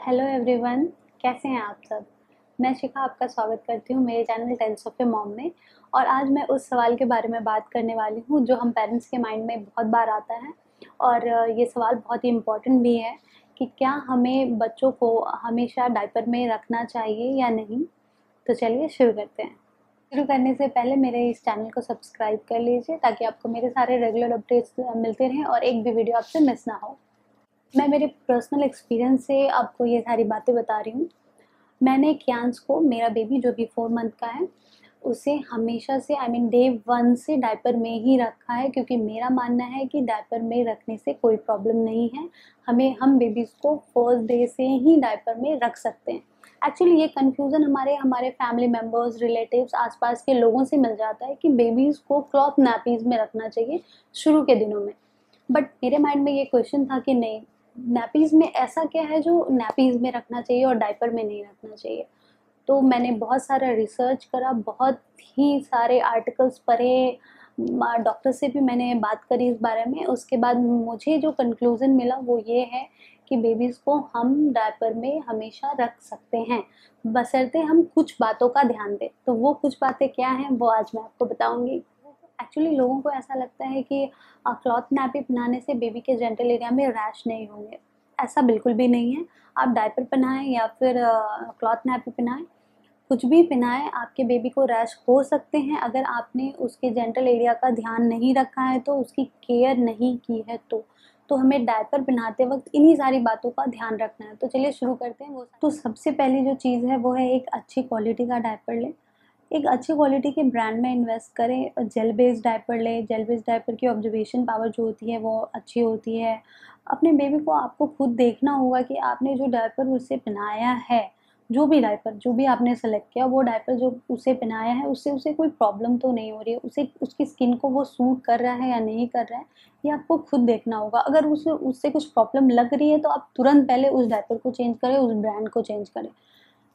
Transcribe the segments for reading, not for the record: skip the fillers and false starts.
Hello everyone, कैसे हैं आप सब। मैं शिखा आपका स्वागत करती हूँ मेरे channel tales of a mom में। और आज मैं उस सवाल के बारे में बात करने वाली हूँ जो हम पेरेंट्स के माइंड में बहुत बार आता है। और ये सवाल बहुत ही इम्पोर्टेंट भी है कि क्या हमें बच्चों को हमेशा डायपर में रखना चाहिए या नहीं। तो चलिए शुरू करते हैं। शुरू करने से पहले मेरे इस चैनल को सब्सक्राइब कर लीजिए ताकि आपको मेरे सारे रेगुलर अपडेट्स मिलते रहें और एक भी वीडियो आपसे मिस ना हो। मैं मेरे पर्सनल एक्सपीरियंस से आपको ये सारी बातें बता रही हूँ। मैंने कियांश को, मेरा बेबी जो भी 4 मंथ का है, उसे हमेशा से डे 1 से डायपर में ही रखा है, क्योंकि मेरा मानना है कि डायपर में रखने से कोई प्रॉब्लम नहीं है। हम बेबीज़ को फर्स्ट डे से ही डायपर में रख सकते हैं। एक्चुअली ये कन्फ्यूज़न हमारे हमारे फैमिली मेम्बर्स, रिलेटिव्स, आसपास के लोगों से मिल जाता है कि बेबीज़ को क्लॉथ नैपीज़ में रखना चाहिए शुरू के दिनों में। बट मेरे माइंड में ये क्वेश्चन था कि नहीं, नैपीज़ में ऐसा क्या है जो नैपीज़ में रखना चाहिए और डायपर में नहीं रखना चाहिए। तो मैंने बहुत सारा रिसर्च करा, बहुत ही सारे आर्टिकल्स पढ़े, डॉक्टर से भी मैंने बात करी इस बारे में। उसके बाद मुझे जो कंक्लूज़न मिला वो ये है कि बेबीज़ को हम डायपर में हमेशा रख सकते हैं, बशर्ते हम कुछ बातों का ध्यान दें। तो वो कुछ बातें क्या हैं वो आज मैं आपको बताऊँगी। एक्चुअली लोगों को ऐसा लगता है कि क्लॉथ नैपी पहनाने से बेबी के जेंटल एरिया में रैश नहीं होंगे। ऐसा बिल्कुल भी नहीं है। आप डायपर पहनाएं या फिर क्लॉथ नैपी पहनाएं, कुछ भी पहनाएं, आपके बेबी को रैश हो सकते हैं अगर आपने उसके जेंटल एरिया का ध्यान नहीं रखा है, तो उसकी केयर नहीं की है। तो हमें डायपर पहनाते वक्त इन्हीं सारी बातों का ध्यान रखना है। तो चलिए शुरू करते हैं। वो तो सबसे पहली जो चीज़ है वो है एक अच्छी क्वालिटी का डायपर लें। एक अच्छी क्वालिटी के ब्रांड में इन्वेस्ट करें। जेल बेस्ड डायपर लें। जेल बेस्ड डायपर की ऑब्जर्वेशन पावर जो होती है वो अच्छी होती है। अपने बेबी को आपको खुद देखना होगा कि आपने जो डायपर उसे पहनाया है, जो भी डायपर जो भी आपने सेलेक्ट किया, वो डायपर जो उसे पहनाया है उससे उसे कोई प्रॉब्लम तो नहीं हो रही है, उसे उसकी स्किन को वो सूट कर रहा है या नहीं कर रहा है, ये आपको खुद देखना होगा। अगर उसे उससे कुछ प्रॉब्लम लग रही है तो आप तुरंत पहले उस डायपर को चेंज करें, उस ब्रांड को चेंज करें।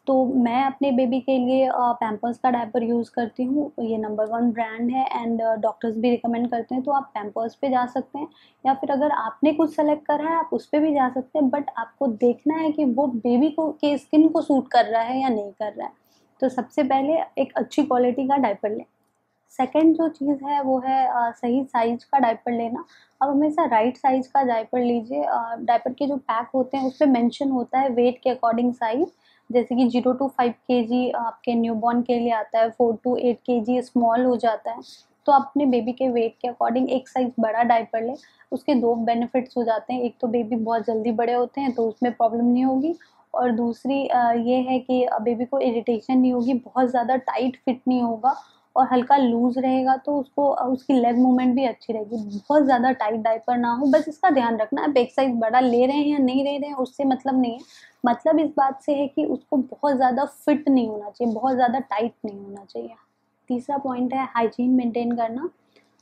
तो मैं अपने बेबी के लिए पैम्पर्स का डायपर यूज़ करती हूँ। ये नंबर 1 ब्रांड है एंड डॉक्टर्स भी रिकमेंड करते हैं, तो आप पैम्पर्स पे जा सकते हैं। या फिर अगर आपने कुछ सेलेक्ट करा है आप उस पे भी जा सकते हैं, बट आपको देखना है कि वो बेबी को के स्किन को सूट कर रहा है या नहीं कर रहा है। तो सबसे पहले एक अच्छी क्वालिटी का डायपर लें। सेकंड जो चीज़ है वो है सही साइज़ का डायपर लेना। आप हमेशा राइट साइज़ का डायपर लीजिए। डायपर के जो पैक होते हैं उस पे मेंशन होता है वेट के अकॉर्डिंग साइज़, जैसे कि 0 टू 5 केजी आपके न्यूबॉर्न के लिए आता है, 4 टू 8 केजी स्मॉल हो जाता है। तो आप अपने बेबी के वेट के अकॉर्डिंग एक साइज़ बड़ा डायपर लें। उसके 2 बेनिफिट्स हो जाते हैं। एक तो बेबी बहुत जल्दी बड़े होते हैं तो उसमें प्रॉब्लम नहीं होगी, और दूसरी ये है कि बेबी को इरिटेशन नहीं होगी, बहुत ज़्यादा टाइट फिट नहीं होगा और हल्का लूज़ रहेगा, तो उसको उसकी लेग मूवमेंट भी अच्छी रहेगी। बहुत ज़्यादा टाइट डायपर ना हो, बस इसका ध्यान रखना। आप एक साइज़ बड़ा ले रहे हैं या नहीं ले रहे हैं उससे मतलब नहीं है। मतलब इस बात से है कि उसको बहुत ज़्यादा फिट नहीं होना चाहिए, बहुत ज़्यादा टाइट नहीं होना चाहिए। तीसरा पॉइंट है हाइजीन मेंटेन करना।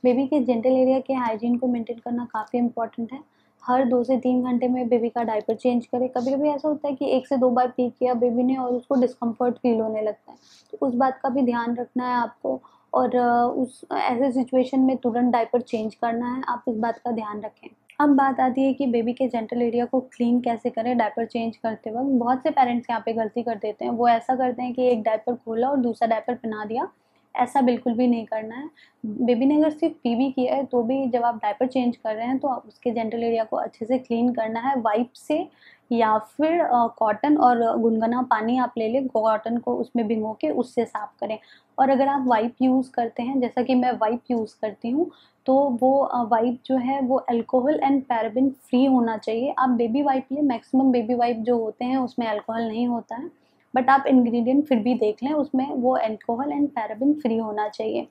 बेबी के जेंटल एरिया के हाइजीन को मेंटेन करना काफ़ी इम्पोर्टेंट है। हर 2 से 3 घंटे में बेबी का डायपर चेंज करें। कभी-कभी ऐसा होता है कि 1 से 2 बार पी किया बेबी ने और उसको डिस्कम्फर्ट फ़ील होने लगता है। तो उस बात का भी ध्यान रखना है आपको, और उस ऐसे सिचुएशन में तुरंत डायपर चेंज करना है। आप इस बात का ध्यान रखें। अब बात आती है कि बेबी के जेंटल एरिया को क्लीन कैसे करें डायपर चेंज करते वक़्त। बहुत से पेरेंट्स यहाँ पे गलती कर देते हैं। वो ऐसा करते हैं कि एक डायपर खोला और दूसरा डायपर पहना दिया। ऐसा बिल्कुल भी नहीं करना है। बेबी ने अगर सिर्फ पी किया है तो भी जब आप डायपर चेंज कर रहे हैं तो आप उसके जेंटल एरिया को अच्छे से क्लीन करना है वाइप से, या फिर कॉटन और गुनगुना पानी आप ले लें, कॉटन को उसमें भिगो के उससे साफ करें। और अगर आप वाइप यूज़ करते हैं, जैसा कि मैं वाइप यूज़ करती हूँ, तो वो वाइप जो है वो अल्कोहल एंड पैराबिन फ्री होना चाहिए। आप बेबी वाइप लें, मैक्सिमम बेबी वाइप जो होते हैं उसमें अल्कोहल नहीं होता है, बट आप इंग्रेडिएंट फिर भी देख लें, उसमें वो अल्कोहल एंड पैराबिन फ्री होना चाहिए।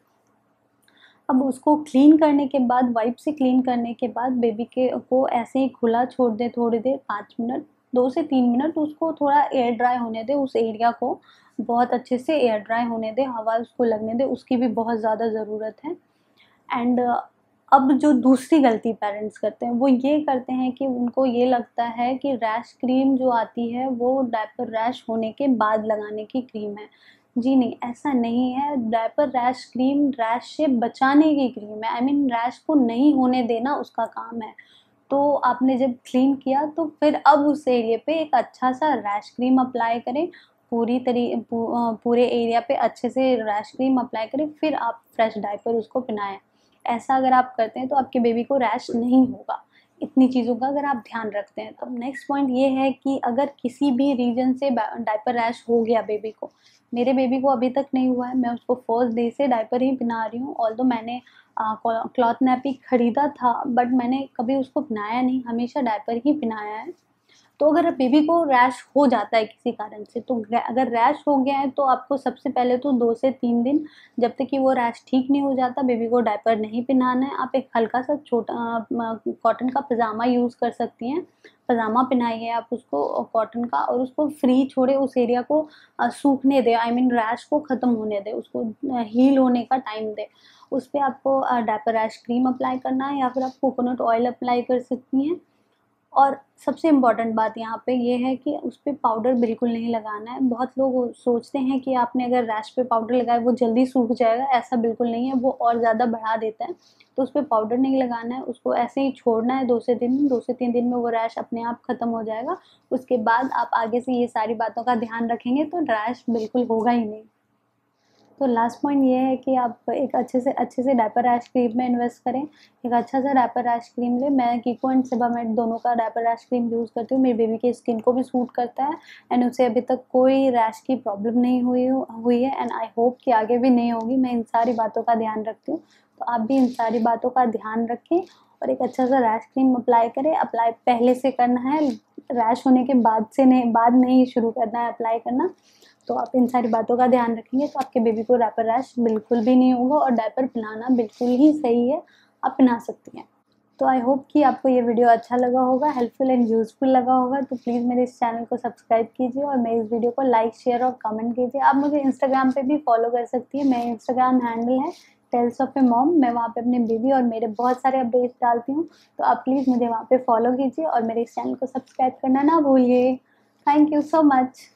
अब उसको क्लीन करने के बाद, वाइप से क्लीन करने के बाद बेबी के को ऐसे ही खुला छोड़ दें थोड़ी देर, 5 मिनट, 2 से 3 मिनट। उसको थोड़ा एयर ड्राई होने दें, उस एरिया को बहुत अच्छे से एयर ड्राई होने दें, हवा उसको लगने दें, उसकी भी बहुत ज़्यादा ज़रूरत है। एंड अब जो दूसरी गलती पेरेंट्स करते हैं वो ये करते हैं कि उनको ये लगता है कि रैश क्रीम जो आती है वो डायपर रैश होने के बाद लगाने की क्रीम है। जी नहीं, ऐसा नहीं है। डायपर रैश क्रीम रैश से बचाने की क्रीम है। रैश को नहीं होने देना उसका काम है। तो आपने जब क्लीन किया तो फिर अब उस एरिया पे एक अच्छा सा रैश क्रीम अप्लाई करें, पूरे एरिया पे अच्छे से रैश क्रीम अप्लाई करें, फिर आप फ्रेश डायपर उसको पहनाएं। ऐसा अगर आप करते हैं तो आपके बेबी को रैश नहीं होगा। इतनी चीज़ों का अगर आप ध्यान रखते हैं। तो नेक्स्ट पॉइंट ये है कि अगर किसी भी रीजन से डायपर रैश हो गया बेबी को, मेरे बेबी को अभी तक नहीं हुआ है, मैं उसको फर्स्ट डे से डायपर ही पहना रही हूँ। ऑल्दो मैंने क्लॉथ नैपी खरीदा था, बट मैंने कभी उसको पहनाया नहीं, हमेशा डायपर ही पहनाया है। तो अगर बेबी को रैश हो जाता है किसी कारण से, तो अगर रैश हो गया है तो आपको सबसे पहले तो 2 से 3 दिन, जब तक कि वो रैश ठीक नहीं हो जाता, बेबी को डायपर नहीं पहनाना है। आप एक हल्का सा छोटा कॉटन का पजामा यूज़ कर सकती हैं। पजामा पहनाइए आप उसको कॉटन का, और उसको फ्री छोड़े, उस एरिया को सूखने दें, आई मीन रैश को ख़त्म होने दें, उसको हील होने का टाइम दें। उस पर आपको डायपर रैश क्रीम अप्लाई करना है, या फिर आप कोकोनट ऑयल अप्लाई कर सकती हैं। और सबसे इम्पॉर्टेंट बात यहाँ पे ये है कि उस पे पाउडर बिल्कुल नहीं लगाना है। बहुत लोग सोचते हैं कि आपने अगर रैश पे पाउडर लगाया वो जल्दी सूख जाएगा, ऐसा बिल्कुल नहीं है, वो और ज़्यादा बढ़ा देता है। तो उस पे पाउडर नहीं लगाना है, उसको ऐसे ही छोड़ना है 2 से 3 दिन। 2 से 3 दिन में वो रैश अपने आप ख़त्म हो जाएगा। उसके बाद आप आगे से ये सारी बातों का ध्यान रखेंगे तो रैश बिल्कुल होगा ही नहीं। तो लास्ट पॉइंट ये है कि आप एक अच्छे से डायपर रैश क्रीम में इन्वेस्ट करें। एक अच्छा सा डायपर रैश क्रीम लें। मैं कीको एंड सेबामेड दोनों का डायपर रैश क्रीम यूज़ करती हूँ। मेरी बेबी की स्किन को भी सूट करता है, एंड उसे अभी तक कोई रैश की प्रॉब्लम नहीं हुई है, एंड आई होप कि आगे भी नहीं होगी। मैं इन सारी बातों का ध्यान रखती हूँ, तो आप भी इन सारी बातों का ध्यान रखें और एक अच्छा सा रैश क्रीम अप्लाई करें। अप्लाई पहले से करना है, रैश होने के बाद नहीं शुरू करना है अप्लाई करना। तो आप इन सारी बातों का ध्यान रखेंगे तो आपके बेबी को डायपर रैश बिल्कुल भी नहीं होगा, और डायपर पिलाना बिल्कुल ही सही है, आप पिला सकती हैं। तो आई होप कि आपको ये वीडियो अच्छा लगा होगा, हेल्पफुल एंड यूज़फुल लगा होगा। तो प्लीज़ मेरे इस चैनल को सब्सक्राइब कीजिए और मेरे इस वीडियो को लाइक, शेयर और कमेंट कीजिए। आप मुझे इंस्टाग्राम पे भी फॉलो कर सकती हैं। मेरा इंस्टाग्राम हैंडल है टेल्स ऑफ ए मॉम। मैं वहाँ पे अपने बेबी और मेरे बहुत सारे अपडेट्स डालती हूँ, तो आप प्लीज़ मुझे वहाँ पे फॉलो कीजिए और मेरे इस चैनल को सब्सक्राइब करना ना भूलिए। Thank you so much.